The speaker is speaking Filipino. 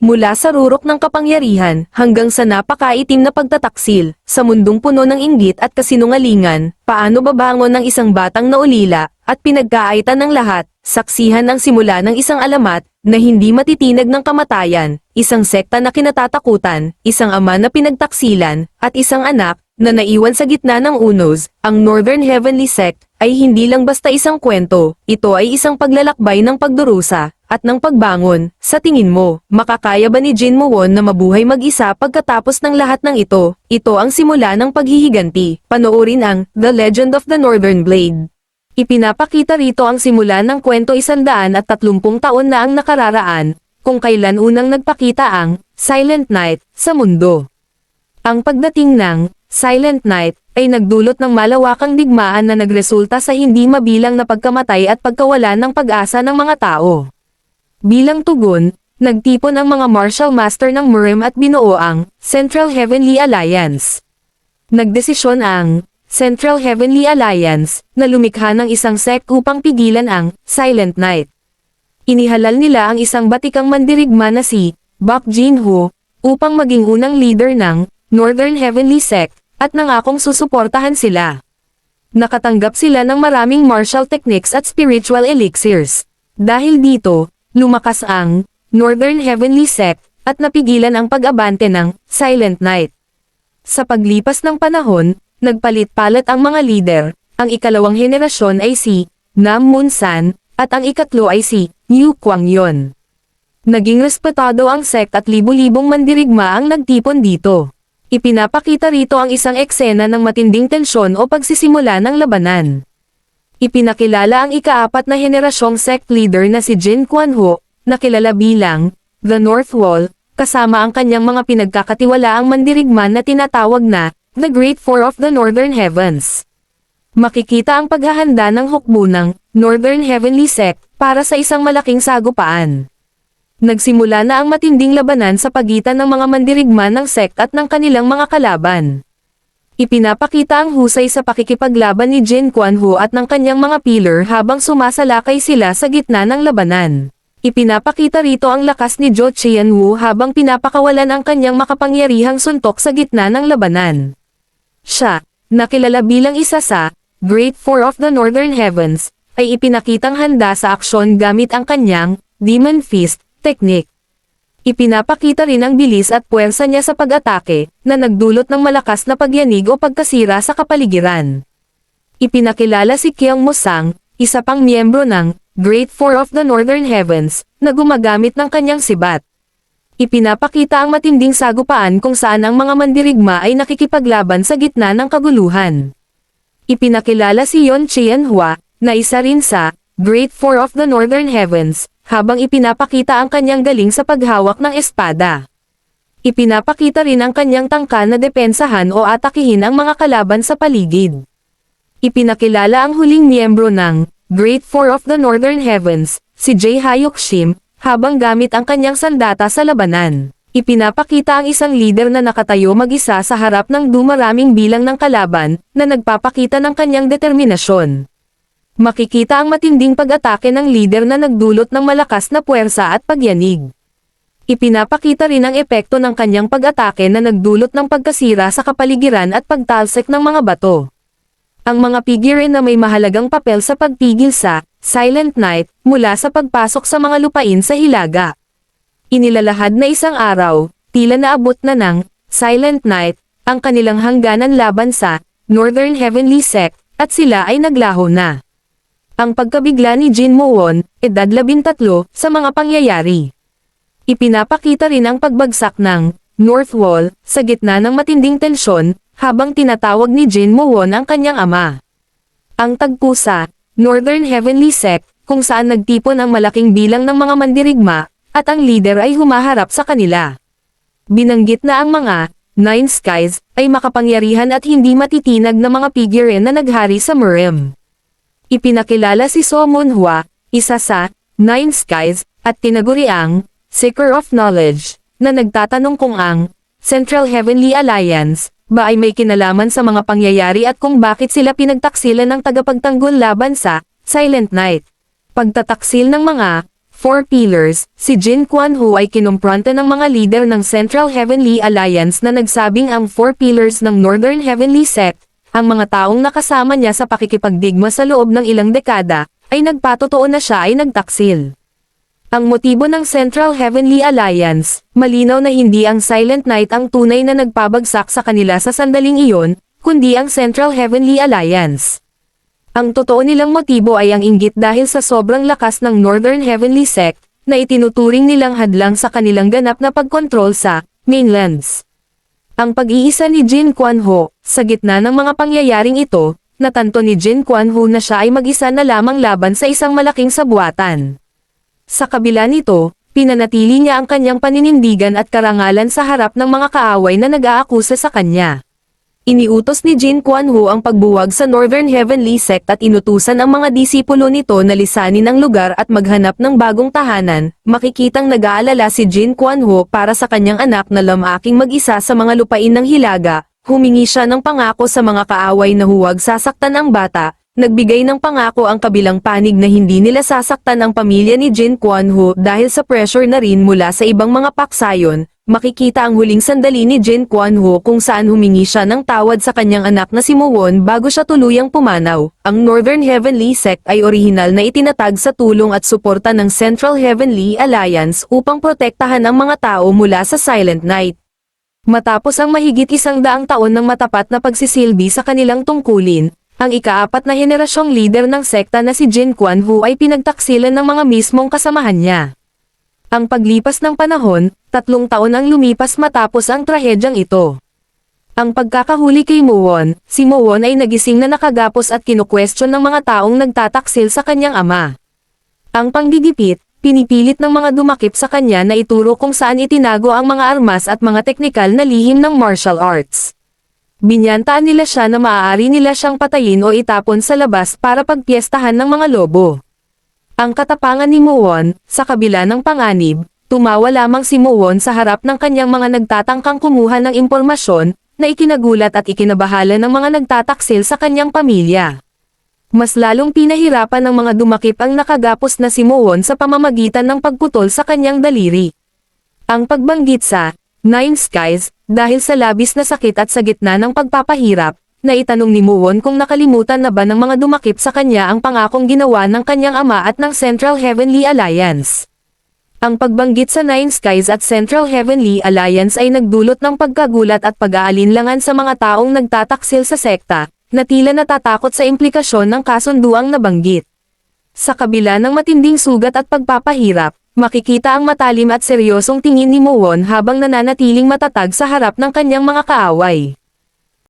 Mula sa rurok ng kapangyarihan hanggang sa napakaitim na pagtataksil, sa mundong puno ng inggit at kasinungalingan, paano babangon ng isang batang naulila, at pinagkaitan ng lahat, saksihan ang simula ng isang alamat, na hindi matitinag ng kamatayan, isang sekta na kinatatakutan, isang ama na pinagtaksilan, at isang anak, na naiwan sa gitna ng unos. Ang Northern Heavenly Sect, ay hindi lang basta isang kwento, ito ay isang paglalakbay ng pagdurusa, at ng pagbangon. Sa tingin mo, makakaya ba ni Jin Mo-won na mabuhay mag-isa pagkatapos ng lahat ng ito? Ito ang simula ng paghihiganti. Panoorin ang The Legend of the Northern Blade. Ipinapakita rito ang simula ng kwento 130 taon na ang nakararaan, kung kailan unang nagpakita ang Silent Night sa mundo. Ang pagdating ng Silent Night ay nagdulot ng malawakang digmaan na nagresulta sa hindi mabilang na pagkamatay at pagkawalan ng pag-asa ng mga tao. Bilang tugon, nagtipon ang mga martial master ng Murim at binuo ang Central Heavenly Alliance. Nagdesisyon ang Central Heavenly Alliance na lumikha ng isang sect upang pigilan ang Silent Night. Inihalal nila ang isang batikang mandirigma na si Bak Jin-ho upang maging unang leader ng Northern Heavenly Sect at nangakong susuportahan sila. Nakatanggap sila ng maraming martial techniques at spiritual elixirs. Dahil dito, lumakas ang Northern Heavenly Sect at napigilan ang pag-abante ng Silent Night. Sa paglipas ng panahon, nagpalit-palit ang mga leader. Ang ikalawang henerasyon ay si Nam Moon-san at ang ikatlo ay si Yu Kwang-yeon. Naging respetado ang sect at libu-libong mandirigma ang nagtipon dito. Ipinapakita rito ang isang eksena ng matinding tensyon o pagsisimula ng labanan. Ipinakilala ang ika-4 na henerasyong sect leader na si Jin Kwan-ho, na kilala bilang The North Wall, kasama ang kanyang mga pinagkakatiwalaang mandirigma na tinatawag na The Great Four of the Northern Heavens. Makikita ang paghahanda ng hukbo ng Northern Heavenly Sect para sa isang malaking sagupaan. Nagsimula na ang matinding labanan sa pagitan ng mga mandirigma ng sect at ng kanilang mga kalaban. Ipinapakita ang husay sa pakikipaglaban ni Jin Kwan-ho at ng kanyang mga pillar habang sumasalakay sila sa gitna ng labanan. Ipinapakita rito ang lakas ni Jo Chien-woo habang pinapakawalan ang kanyang makapangyarihang suntok sa gitna ng labanan. Siya, nakilala bilang isa sa Great Four of the Northern Heavens, ay ipinakitang handa sa aksyon gamit ang kanyang Demon Fist technique. Ipinapakita rin ang bilis at puwersa niya sa pag-atake, na nagdulot ng malakas na pagyanig o pagkasira sa kapaligiran. Ipinakilala si Kyung Mo-sang, isa pang miyembro ng Great Four of the Northern Heavens, na gumagamit ng kanyang sibat. Ipinapakita ang matinding sagupaan kung saan ang mga mandirigma ay nakikipaglaban sa gitna ng kaguluhan. Ipinakilala si Yeon Chien-hwa, na isa rin sa Great Four of the Northern Heavens, habang ipinapakita ang kanyang galing sa paghawak ng espada. Ipinapakita rin ang kanyang tangkal na depensahan o atakihin ang mga kalaban sa paligid. Ipinakilala ang huling miyembro ng Great Four of the Northern Heavens, si Jae Hyuk-shim, habang gamit ang kanyang sandata sa labanan. Ipinapakita ang isang leader na nakatayo mag-isa sa harap ng dumaraming bilang ng kalaban, na nagpapakita ng kanyang determinasyon. Makikita ang matinding pag-atake ng leader na nagdulot ng malakas na puwersa at pagyanig. Ipinapakita rin ang epekto ng kanyang pag-atake na nagdulot ng pagkasira sa kapaligiran at pagtalsik ng mga bato. Ang mga figure na may mahalagang papel sa pagpigil sa Silent Night mula sa pagpasok sa mga lupain sa Hilaga. Inilalahad na isang araw, tila naabot na ng Silent Night, ang kanilang hangganan laban sa Northern Heavenly Sect, at sila ay naglaho na. Ang pagkabigla ni Jin Mo-won, edad 13, sa mga pangyayari. Ipinapakita rin ang pagbagsak ng North Wall sa gitna ng matinding tensyon, habang tinatawag ni Jin Mo-won ang kanyang ama. Ang tagpo sa Northern Heavenly Sect, kung saan nagtipon ang malaking bilang ng mga mandirigma, at ang leader ay humaharap sa kanila. Binanggit na ang mga Nine Skies ay makapangyarihan at hindi matitinag na mga figure na naghari sa Murim. Ipinakilala si So Moon-hwa, isa sa Nine Skies, at tinaguri ang Seeker of Knowledge, na nagtatanong kung ang Central Heavenly Alliance ba ay may kinalaman sa mga pangyayari at kung bakit sila pinagtaksilan ng tagapagtanggol laban sa Silent Night. Pagtataksil ng mga Four Pillars, si Jin Quanhu ay kinumpronta ng mga leader ng Central Heavenly Alliance na nagsabing ang Four Pillars ng Northern Heavenly Sect, ang mga taong nakasama niya sa pakikipagdigma sa loob ng ilang dekada, ay nagpatotoo na siya ay nagtaksil. Ang motibo ng Central Heavenly Alliance, malinaw na hindi ang Silent Knight ang tunay na nagpabagsak sa kanila sa sandaling iyon, kundi ang Central Heavenly Alliance. Ang totoo nilang motibo ay ang inggit dahil sa sobrang lakas ng Northern Heavenly Sect, na itinuturing nilang hadlang sa kanilang ganap na pagkontrol sa mainlands. Ang pag-iisa ni Jin Quanhu, sa gitna ng mga pangyayaring ito, natanto ni Jin Quanhu na siya ay mag-isa na lamang laban sa isang malaking sabwatan. Sa kabila nito, pinanatili niya ang kanyang paninindigan at karangalan sa harap ng mga kaaway na nag-aakusa sa kanya. Iniutos ni Jin Quanhu ang pagbuwag sa Northern Heavenly Sect at inutusan ang mga disipulo nito na lisanin ang lugar at maghanap ng bagong tahanan. Makikitang nag-aalala si Jin Quanhu para sa kanyang anak na lamaking mag-isa sa mga lupain ng Hilaga. Humingi siya ng pangako sa mga kaaway na huwag sasaktan ang bata. Nagbigay ng pangako ang kabilang panig na hindi nila sasaktan ang pamilya ni Jin Quanhu dahil sa pressure na rin mula sa ibang mga paksayon. Makikita ang huling sandali ni Jin Quanhu kung saan humingi siya ng tawad sa kanyang anak na si Muwon bago siya tuluyang pumanaw. Ang Northern Heavenly Sect ay orihinal na itinatag sa tulong at suporta ng Central Heavenly Alliance upang protektahan ang mga tao mula sa Silent Knight. Matapos ang mahigit 100 taon ng matapat na pagsisilbi sa kanilang tungkulin, ang ika-4 na henerasyong leader ng sekta na si Jin Quanhu ay pinagtaksilan ng mga mismong kasamahan niya. Ang paglipas ng panahon, 3 taon ang lumipas matapos ang trahedyang ito. Ang pagkakahuli kay Muwon, si Muwon ay nagising na nakagapos at kinukwestiyon ng mga taong nagtataksil sa kanyang ama. Ang panggigipit, pinipilit ng mga dumakip sa kanya na ituro kung saan itinago ang mga armas at mga teknikal na lihim ng martial arts. Binyantaan nila siya na maaari nila siyang patayin o itapon sa labas para pagpiestahan ng mga lobo. Ang katapangan ni Muwon, sa kabila ng panganib, tumawa lamang si Muwon sa harap ng kanyang mga nagtatangkang kumuha ng impormasyon, na ikinagulat at ikinabahala ng mga nagtataksil sa kanyang pamilya. Mas lalong pinahirapan ng mga dumakip ang nakagapos na si Muwon sa pamamagitan ng pagputol sa kanyang daliri. Ang pagbanggit sa Nine Skies, dahil sa labis na sakit at sa gitna ng pagpapahirap, naitanong ni Muwon kung nakalimutan na ba ng mga dumakip sa kanya ang pangakong ginawa ng kanyang ama at ng Central Heavenly Alliance. Ang pagbanggit sa Nine Skies at Central Heavenly Alliance ay nagdulot ng pagkagulat at pag-aalinlangan sa mga taong nagtataksil sa sekta, na tila natatakot sa implikasyon ng kasunduang nabanggit. Sa kabila ng matinding sugat at pagpapahirap, makikita ang matalim at seryosong tingin ni Muwon habang nananatiling matatag sa harap ng kanyang mga kaaway.